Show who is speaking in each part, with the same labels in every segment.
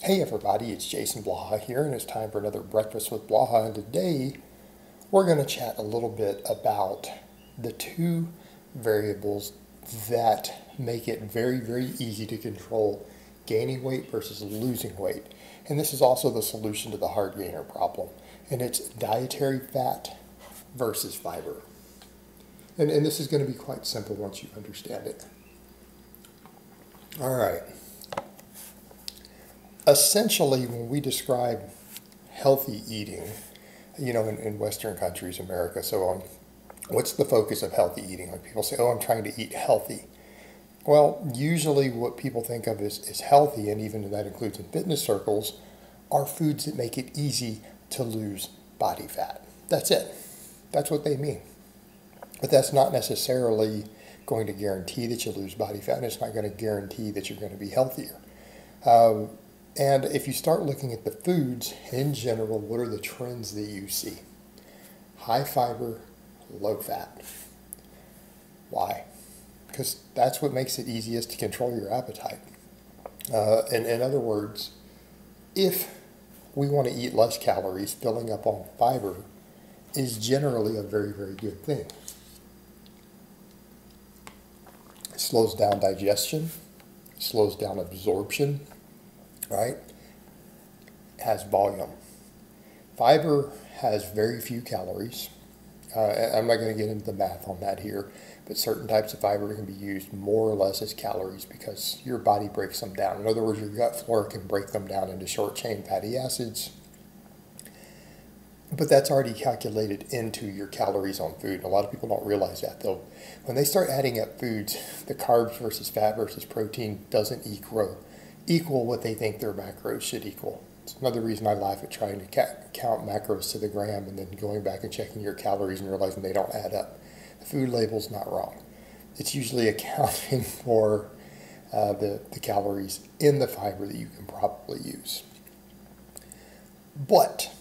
Speaker 1: Hey everybody, it's Jason Blaha here, and it's time for another Breakfast with Blaha. And today we're going to chat a little bit about the two variables that make it very, very easy to control gaining weight versus losing weight. And this is also the solution to the hard gainer problem. And it's dietary fat versus fiber. And this is going to be quite simple once you understand it. All right. Essentially, when we describe healthy eating, in Western countries, America, so on, what's the focus of healthy eating? Like people say, oh, I'm trying to eat healthy. Well, usually what people think of as healthy, and even that includes in fitness circles, are foods that make it easy to lose body fat. That's it. That's what they mean. But that's not necessarily going to guarantee that you lose body fat, and it's not going to guarantee that you're going to be healthier. And if you start looking at the foods in general, what are the trends that you see? High fiber, low fat. Why? Because that's what makes it easiest to control your appetite. And in other words, if we want to eat less calories, filling up on fiber is generally a very, very good thing. It slows down digestion, slows down absorption, right? Has volume. Fiber has very few calories. I'm not going to get into the math on that here, but certain types of fiber can be used more or less as calories because your body breaks them down. In other words, your gut flora can break them down into short-chain fatty acids, but that's already calculated into your calories on food. A lot of people don't realize that, though. When they start adding up foods, the carbs versus fat versus protein doesn't equal what they think their macros should equal. It's another reason I laugh at trying to count macros to the gram and then going back and checking your calories and realizing they don't add up. The food label's not wrong. It's usually accounting for the calories in the fiber that you can probably use. But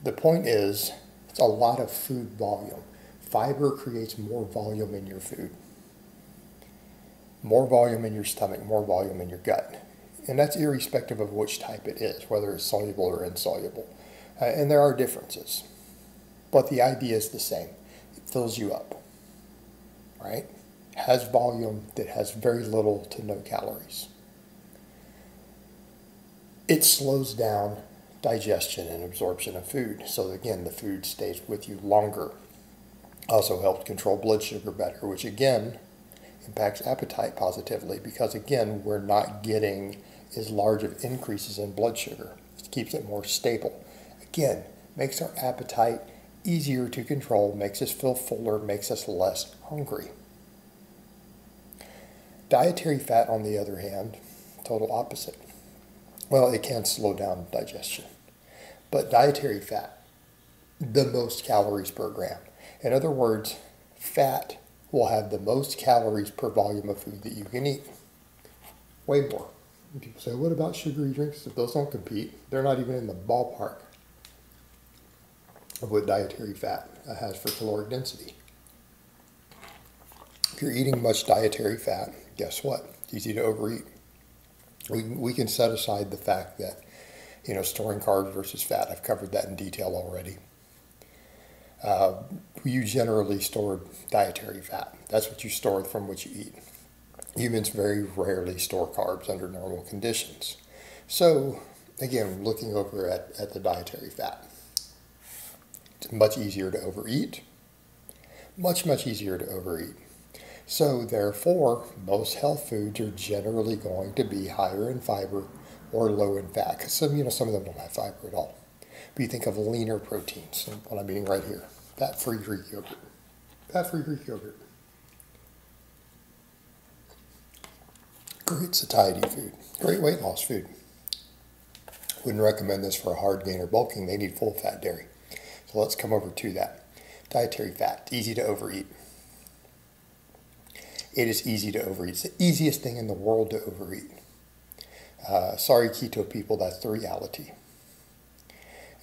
Speaker 1: the point is, it's a lot of food volume. Fiber creates more volume in your food. More volume in your stomach, more volume in your gut. And that's irrespective of which type it is, whether it's soluble or insoluble. And there are differences. But the idea is the same. It fills you up, right? Has volume that has very little to no calories. It slows down digestion and absorption of food. So again, the food stays with you longer. Also helps control blood sugar better, which again, impacts appetite positively because, again, we're not getting as large of increases in blood sugar. It keeps it more stable. Again, makes our appetite easier to control, makes us feel fuller, makes us less hungry. Dietary fat, on the other hand, total opposite. Well, it can slow down digestion. But dietary fat, the most calories per gram. In other words, fat will have the most calories per volume of food that you can eat. Way more. And people say, what about sugary drinks? If those don't compete, they're not even in the ballpark of what dietary fat has for caloric density. If you're eating much dietary fat, guess what? It's easy to overeat. We can set aside the fact that, storing carbs versus fat. I've covered that in detail already. You generally store dietary fat. That's what you store from what you eat. Humans very rarely store carbs under normal conditions. So, again, looking over at the dietary fat, it's much easier to overeat. Much, much easier to overeat. So, therefore, most health foods are generally going to be higher in fiber or low in fat. Because some of them don't have fiber at all. But you think of leaner proteins, what I'm eating right here. Fat-free Greek yogurt. Fat-free Greek yogurt. Great satiety food. Great weight loss food. Wouldn't recommend this for a hard gainer bulking. They need full fat dairy. So let's come over to that. Dietary fat. Easy to overeat. It is easy to overeat. It's the easiest thing in the world to overeat. Sorry, keto people, that's the reality.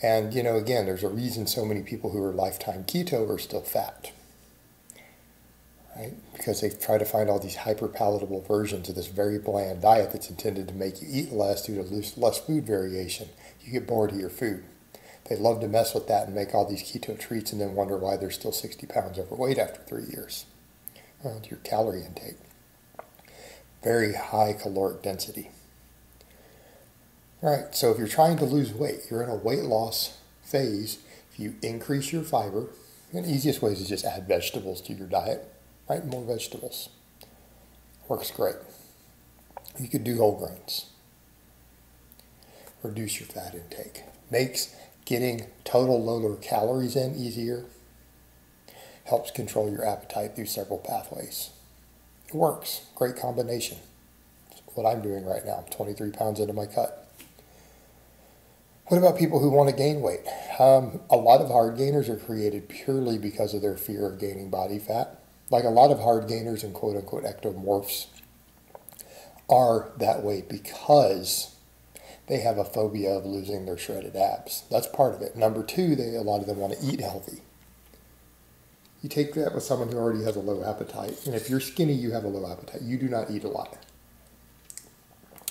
Speaker 1: And, again, there's a reason so many people who are lifetime keto are still fat. right? Because they try to find all these hyper-palatable versions of this very bland diet that's intended to make you eat less due to less food variation. You get bored of your food. They love to mess with that and make all these keto treats and then wonder why they're still 60 pounds overweight after 3 years. Your calorie intake. Very high caloric density. All right, so if you're trying to lose weight, you're in a weight loss phase. If you increase your fiber, and the easiest way is to just add vegetables to your diet, right? More vegetables. Works great. You could do whole grains. Reduce your fat intake. Makes getting total lower calories in easier. Helps control your appetite through several pathways. It works. Great combination. It's what I'm doing right now. I'm 23 pounds into my cut. What about people who want to gain weight? A lot of hard gainers are created purely because of their fear of gaining body fat. Like a lot of hard gainers and quote-unquote ectomorphs are that way because they have a phobia of losing their shredded abs. That's part of it. Number two, a lot of them want to eat healthy. You take that with someone who already has a low appetite, and if you're skinny, you have a low appetite. You do not eat a lot.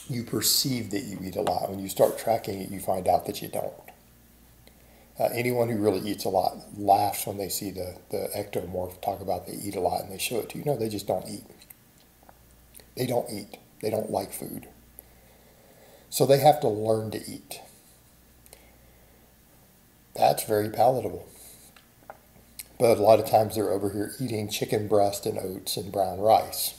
Speaker 1: You perceive that you eat a lot. When you start tracking it, you find out that you don't. Anyone who really eats a lot laughs when they see the ectomorph talk about they eat a lot and they show it to you. No, they just don't eat. They don't eat. They don't like food. So they have to learn to eat. That's very palatable. But a lot of times they're over here eating chicken breast and oats and brown rice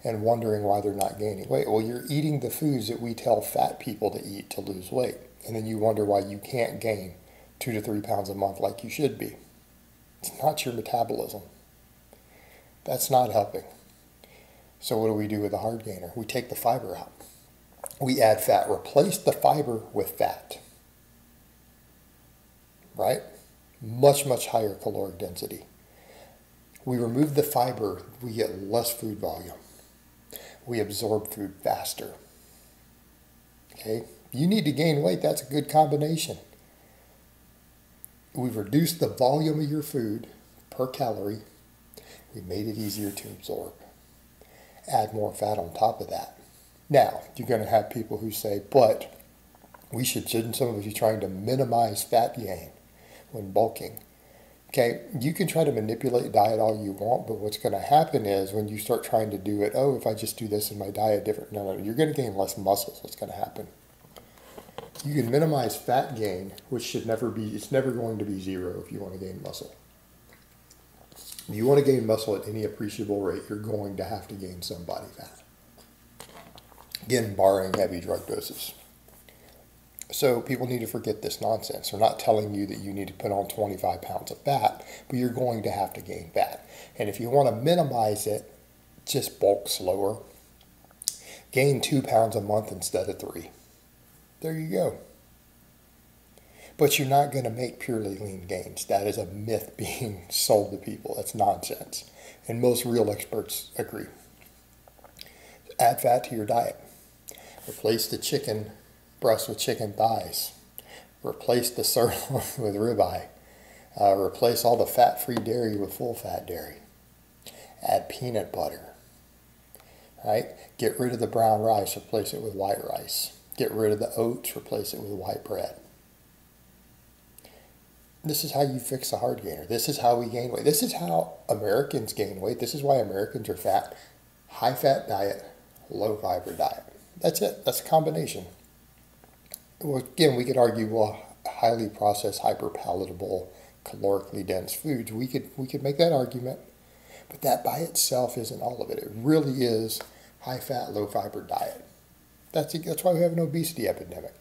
Speaker 1: and wondering why they're not gaining weight. Well, you're eating the foods that we tell fat people to eat to lose weight. And then you wonder why you can't gain 2 to 3 pounds a month like you should be. It's not your metabolism. That's not helping. So what do we do with a hard gainer? We take the fiber out. We add fat. Replace the fiber with fat. Right? Much, much higher caloric density. We remove the fiber, we get less food volume. We absorb food faster. Okay? You need to gain weight, that's a good combination. We've reduced the volume of your food per calorie. We made it easier to absorb. Add more fat on top of that. Now, you're going to have people who say, but shouldn't some of us be trying to minimize fat gain when bulking? Okay, you can try to manipulate diet all you want, but what's going to happen is when you start trying to do it, if I just do this in my diet different, no, you're going to gain less muscle. What's going to happen? You can minimize fat gain, which it's never going to be zero if you want to gain muscle. If you want to gain muscle at any appreciable rate, you're going to have to gain some body fat. Again, barring heavy drug doses. So people need to forget this nonsense. They're not telling you that you need to put on 25 pounds of fat, but you're going to have to gain fat. And if you want to minimize it, just bulk slower. Gain 2 pounds a month instead of 3. There you go. But you're not going to make purely lean gains. That is a myth being sold to people. That's nonsense. And most real experts agree. Add fat to your diet. Replace the chicken breast with chicken thighs. Replace the sirloin with ribeye. Replace all the fat-free dairy with full-fat dairy. Add peanut butter. Right? Get rid of the brown rice. Replace it with white rice. Get rid of the oats. Replace it with white bread. This is how you fix a hard gainer. This is how we gain weight. This is how Americans gain weight. This is why Americans are fat. High-fat diet, low-fiber diet. That's it. That's a combination. Well, again, we could argue, well, highly processed, hyper-palatable, calorically dense foods. We could make that argument, but that by itself isn't all of it. It really is high-fat, low-fiber diet. That's why we have an obesity epidemic.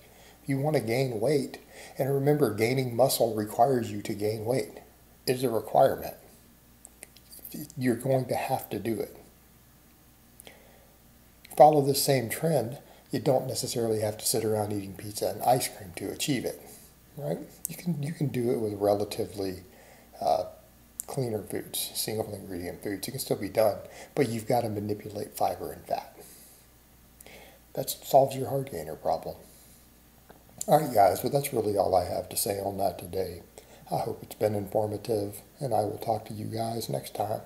Speaker 1: If you want to gain weight, and remember, gaining muscle requires you to gain weight. It is a requirement. You're going to have to do it. Follow the same trend. You don't necessarily have to sit around eating pizza and ice cream to achieve it, right? You can do it with relatively cleaner foods, single ingredient foods. It can still be done, but you've got to manipulate fiber and fat. That solves your hard gainer problem. All right, guys, but that's really all I have to say on that today. I hope it's been informative, and I will talk to you guys next time.